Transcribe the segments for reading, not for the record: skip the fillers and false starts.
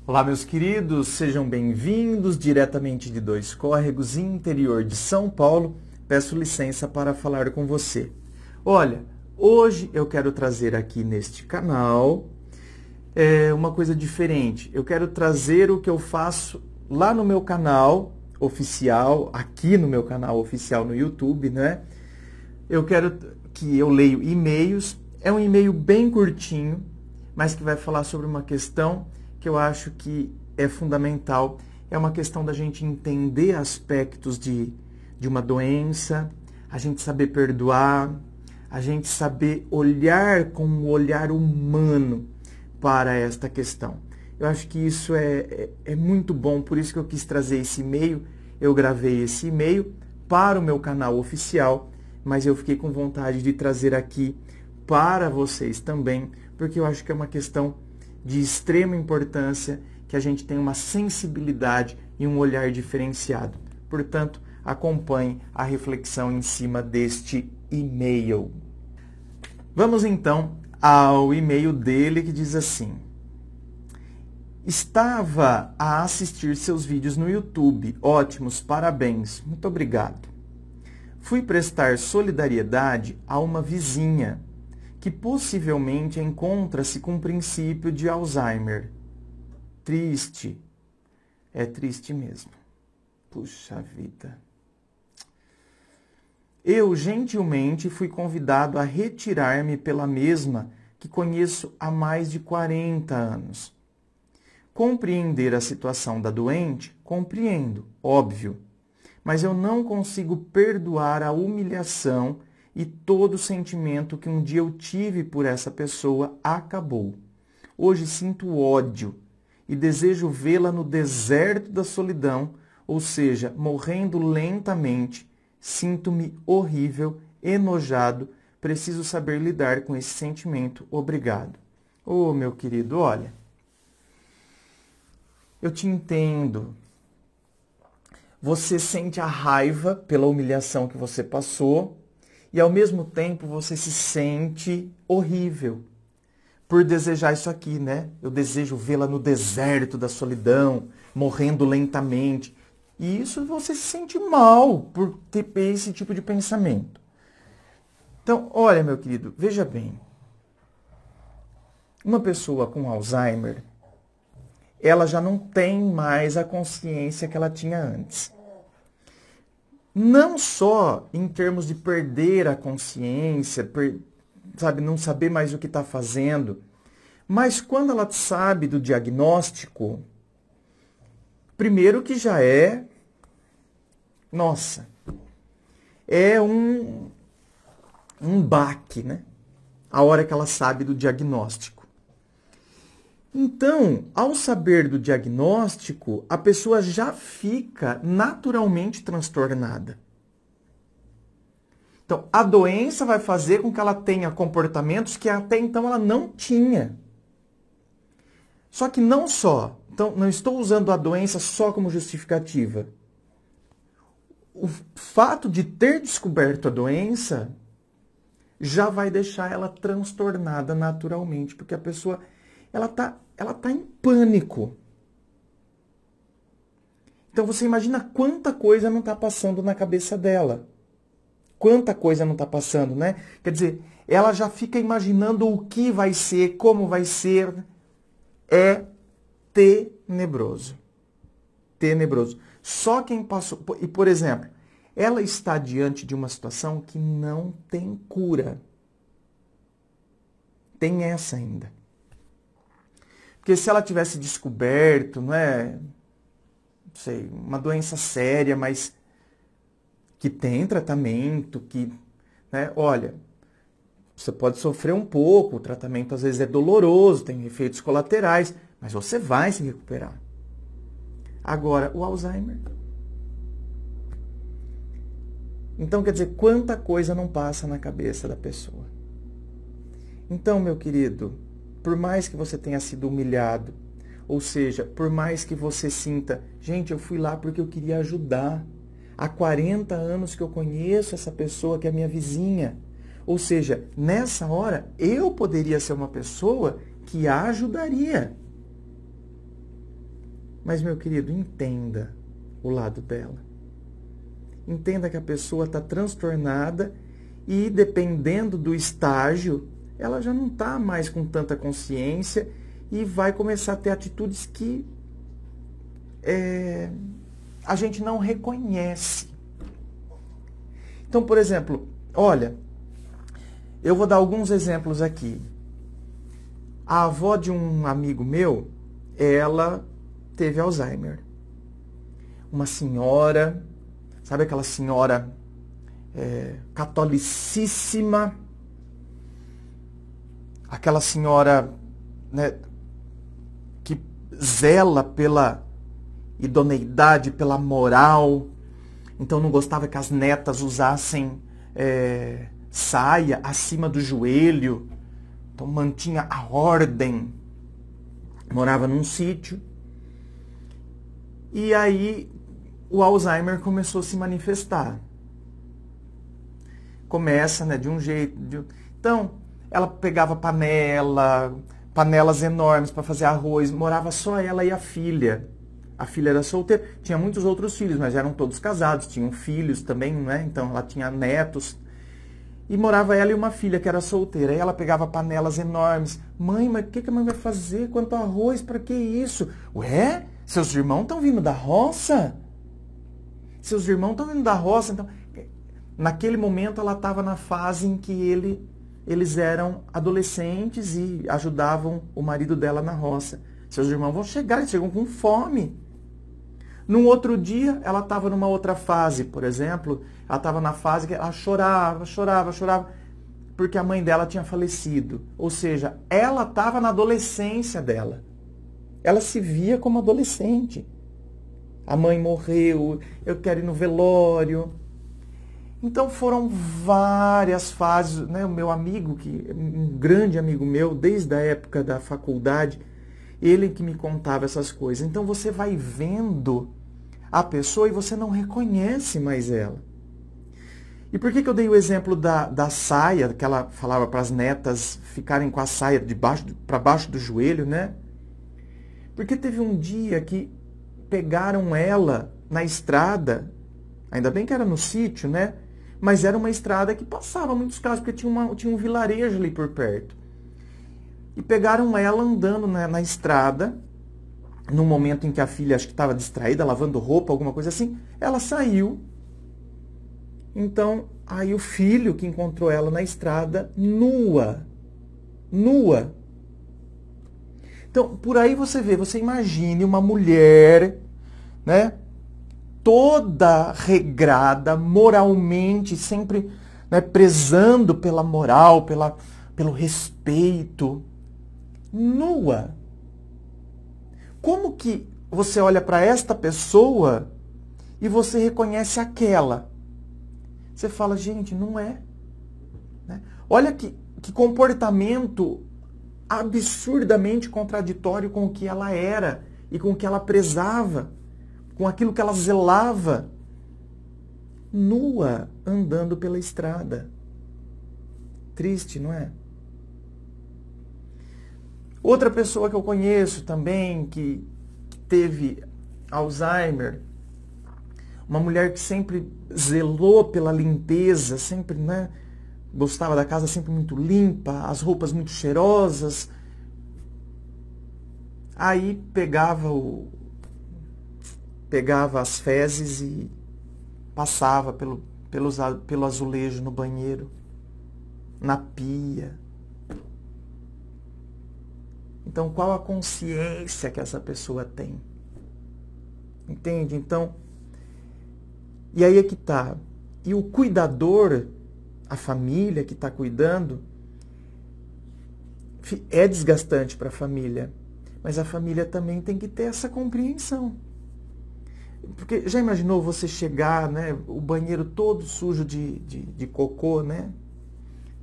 Olá, meus queridos, sejam bem-vindos diretamente de Dois Córregos, interior de São Paulo. Peço licença para falar com você. Olha, hoje eu quero trazer aqui neste canal uma coisa diferente. Eu quero trazer o que eu faço lá no meu canal oficial, aqui no meu canal oficial no YouTube, né? Eu quero que eu leio e-mails. É um e-mail bem curtinho, mas que vai falar sobre uma questão que eu acho que é fundamental. É uma questão da gente entender aspectos de uma doença, a gente saber perdoar, a gente saber olhar com um olhar humano para esta questão. Eu acho que isso é muito bom, por isso que eu quis trazer esse e-mail. Eu gravei esse e-mail para o meu canal oficial, mas eu fiquei com vontade de trazer aqui para vocês também, porque eu acho que é uma questão de extrema importância, que a gente tenha uma sensibilidade e um olhar diferenciado. Portanto, acompanhe a reflexão em cima deste e-mail. Vamos então ao e-mail dele, que diz assim: estava a assistir seus vídeos no YouTube. Ótimos, parabéns. Muito obrigado. Fui prestar solidariedade a uma vizinha que possivelmente encontra-se com o princípio de Alzheimer. Triste. É triste mesmo. Puxa vida. Eu gentilmente fui convidado a retirar-me pela mesma que conheço há mais de 40 anos. Compreender a situação da doente, compreendo, óbvio, mas eu não consigo perdoar a humilhação e todo o sentimento que um dia eu tive por essa pessoa acabou. Hoje sinto ódio e desejo vê-la no deserto da solidão, ou seja, morrendo lentamente. Sinto-me horrível, enojado, preciso saber lidar com esse sentimento. Obrigado. Ô, meu querido, olha, eu te entendo. Você sente a raiva pela humilhação que você passou e, ao mesmo tempo, você se sente horrível por desejar isso aqui, né? Eu desejo vê-la no deserto da solidão, morrendo lentamente. E isso você se sente mal por ter esse tipo de pensamento. Então, olha, meu querido, veja bem. Uma pessoa com Alzheimer, ela já não tem mais a consciência que ela tinha antes. Não só em termos de perder a consciência, sabe, não saber mais o que está fazendo, mas quando ela sabe do diagnóstico, primeiro que já é um baque, né? A hora que ela sabe do diagnóstico. Então, ao saber do diagnóstico, a pessoa já fica naturalmente transtornada. Então, a doença vai fazer com que ela tenha comportamentos que até então ela não tinha. Só que não só. Então, não estou usando a doença só como justificativa. O fato de ter descoberto a doença já vai deixar ela transtornada naturalmente, porque a pessoa ela tá em pânico. Então você imagina quanta coisa não está passando na cabeça dela. Quanta coisa não está passando, né? Quer dizer, ela já fica imaginando o que vai ser, como vai ser. É tenebroso. Tenebroso. Só quem passou... E, por exemplo, ela está diante de uma situação que não tem cura. Tem essa ainda. Porque se ela tivesse descoberto, não sei, uma doença séria, mas que tem tratamento, né, olha, você pode sofrer um pouco, o tratamento às vezes é doloroso, tem efeitos colaterais, mas você vai se recuperar. Agora, o Alzheimer. Então, quer dizer, quanta coisa não passa na cabeça da pessoa. Então, meu querido, por mais que você tenha sido humilhado, ou seja, por mais que você sinta, gente, eu fui lá porque eu queria ajudar. Há 40 anos que eu conheço essa pessoa que é minha vizinha. Ou seja, nessa hora, eu poderia ser uma pessoa que a ajudaria. Mas, meu querido, entenda o lado dela. Entenda que a pessoa está transtornada e, dependendo do estágio, ela já não está mais com tanta consciência e vai começar a ter atitudes que a gente não reconhece. Então, por exemplo, olha, eu vou dar alguns exemplos aqui. A avó de um amigo meu, ela teve Alzheimer. Uma senhora, sabe aquela senhora catolicíssima, aquela senhora, né, que zela pela idoneidade, pela moral, então não gostava que as netas usassem saia acima do joelho, então mantinha a ordem, morava num sítio, e aí o Alzheimer começou a se manifestar. Começa, né, de um jeito... Então, ela pegava panelas enormes para fazer arroz, morava só ela e a filha. A filha era solteira, tinha muitos outros filhos, mas eram todos casados, tinham filhos também, né? Então ela tinha netos. E morava ela e uma filha que era solteira. Aí ela pegava panelas enormes. Mãe, mas o que a mãe vai fazer? Quanto arroz? Para que isso? Ué? Seus irmãos estão vindo da roça? Seus irmãos estão vindo da roça? Então, naquele momento ela estava na fase em que eles eram adolescentes e ajudavam o marido dela na roça. Seus irmãos vão chegar, eles chegam com fome. Num outro dia, ela estava numa outra fase, por exemplo, ela estava na fase que ela chorava, porque a mãe dela tinha falecido. Ou seja, ela estava na adolescência dela. Ela se via como adolescente. A mãe morreu, eu quero ir no velório. Então foram várias fases, né? O meu amigo, um grande amigo meu, desde a época da faculdade, ele que me contava essas coisas. Então você vai vendo a pessoa e você não reconhece mais ela. E por que eu dei o exemplo da saia, que ela falava para as netas ficarem com a saia para baixo do joelho, né? Porque teve um dia que pegaram ela na estrada, ainda bem que era no sítio, né? Mas era uma estrada que passava muitos carros, porque tinha um vilarejo ali por perto. E pegaram ela andando na estrada, no momento em que a filha acho que estava distraída, lavando roupa, alguma coisa assim, ela saiu. Então, aí o filho que encontrou ela na estrada, nua. Então, por aí você imagine uma mulher, né, toda regrada, moralmente, sempre, né, prezando pela moral, pelo respeito, nua. Como que você olha para esta pessoa e você reconhece aquela? Você fala, gente, não é. Né? Olha que comportamento absurdamente contraditório com o que ela era e com o que ela prezava, com aquilo que ela zelava. Nua, andando pela estrada. Triste, não é? Outra pessoa que eu conheço também, que teve Alzheimer, uma mulher que sempre zelou pela limpeza, sempre, né, gostava da casa sempre muito limpa, as roupas muito cheirosas. Aí pegava as fezes e passava pelo azulejo no banheiro, na pia. Então, qual a consciência que essa pessoa tem? Entende? Então, e aí é que tá. E o cuidador, a família que está cuidando, é desgastante para a família. Mas a família também tem que ter essa compreensão. Porque já imaginou você chegar, né, o banheiro todo sujo de cocô, né?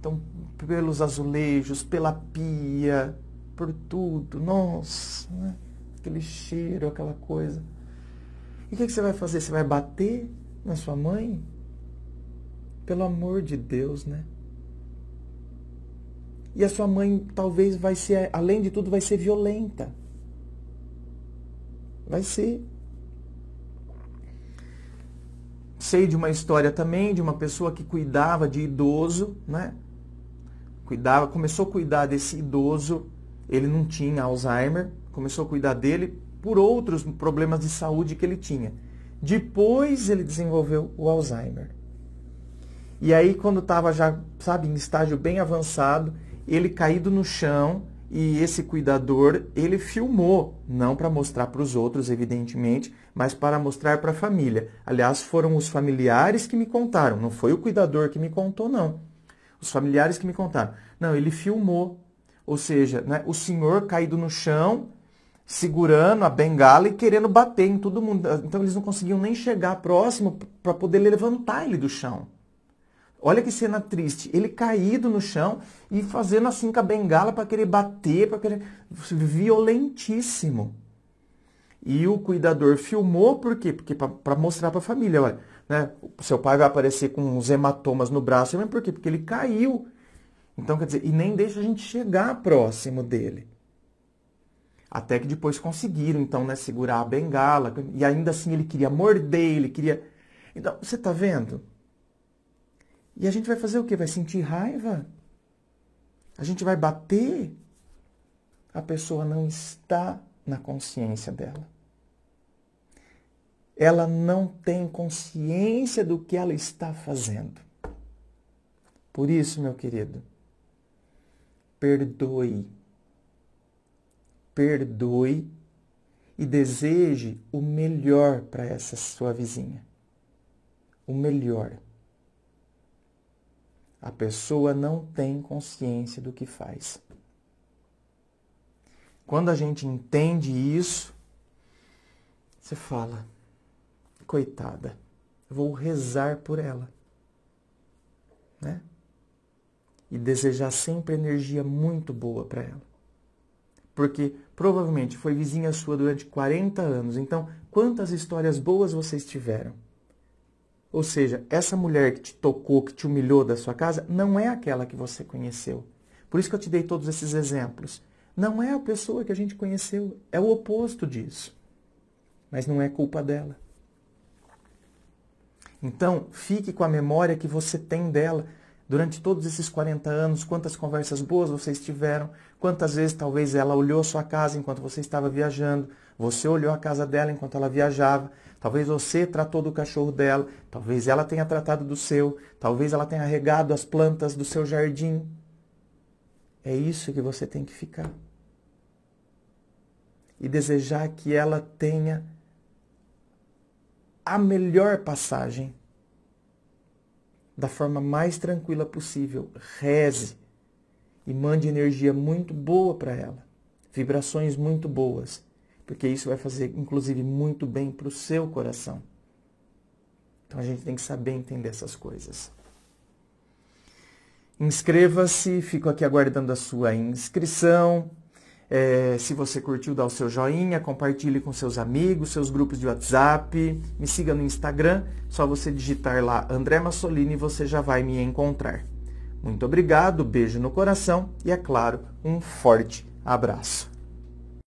Então, pelos azulejos, pela pia, por tudo, nossa, né? Aquele cheiro, aquela coisa. E o que você vai fazer? Você vai bater na sua mãe? Pelo amor de Deus, né? E a sua mãe talvez vai ser, além de tudo, vai ser violenta. Vai ser. Sei de uma história também de uma pessoa que cuidava de idoso, né? Começou a cuidar desse idoso, ele não tinha Alzheimer, começou a cuidar dele por outros problemas de saúde que ele tinha. Depois ele desenvolveu o Alzheimer. E aí, quando estava já, sabe, em estágio bem avançado, ele caído no chão e esse cuidador, ele filmou, não para mostrar para os outros, evidentemente, mas para mostrar para a família. Aliás, foram os familiares que me contaram, não foi o cuidador que me contou, não. Os familiares que me contaram. Não, ele filmou, ou seja, né, o senhor caído no chão, segurando a bengala e querendo bater em todo mundo. Então eles não conseguiam nem chegar próximo para poder levantar ele do chão. Olha que cena triste. Ele caído no chão e fazendo assim com a bengala para querer bater, para querer... Violentíssimo. E o cuidador filmou, por quê? Porque para mostrar para a família, olha, né, o seu pai vai aparecer com uns hematomas no braço, mas por quê? Porque ele caiu. Então, quer dizer, e nem deixa a gente chegar próximo dele. Até que depois conseguiram, então, né, segurar a bengala. E ainda assim ele queria morder, ele queria... Então, você está vendo? E a gente vai fazer o quê? Vai sentir raiva? A gente vai bater? A pessoa não está na consciência dela. Ela não tem consciência do que ela está fazendo. Por isso, meu querido, perdoe. Perdoe e deseje o melhor para essa sua vizinha. O melhor. A pessoa não tem consciência do que faz. Quando a gente entende isso, você fala, coitada, eu vou rezar por ela. Né? E desejar sempre energia muito boa para ela. Porque provavelmente foi vizinha sua durante 40 anos. Então, quantas histórias boas vocês tiveram? Ou seja, essa mulher que te tocou, que te humilhou da sua casa, não é aquela que você conheceu. Por isso que eu te dei todos esses exemplos. Não é a pessoa que a gente conheceu, é o oposto disso. Mas não é culpa dela. Então, fique com a memória que você tem dela. Durante todos esses 40 anos, quantas conversas boas vocês tiveram, quantas vezes talvez ela olhou a sua casa enquanto você estava viajando, você olhou a casa dela enquanto ela viajava, talvez você tratou do cachorro dela, talvez ela tenha tratado do seu, talvez ela tenha regado as plantas do seu jardim. É isso que você tem que ficar. E desejar que ela tenha a melhor passagem da forma mais tranquila possível. Reze e mande energia muito boa para ela. Vibrações muito boas. Porque isso vai fazer, inclusive, muito bem para o seu coração. Então a gente tem que saber entender essas coisas. Inscreva-se, fico aqui aguardando a sua inscrição. Se você curtiu, dá o seu joinha, compartilhe com seus amigos, seus grupos de WhatsApp, me siga no Instagram, só você digitar lá André Massolini e você já vai me encontrar. Muito obrigado, beijo no coração e, é claro, um forte abraço.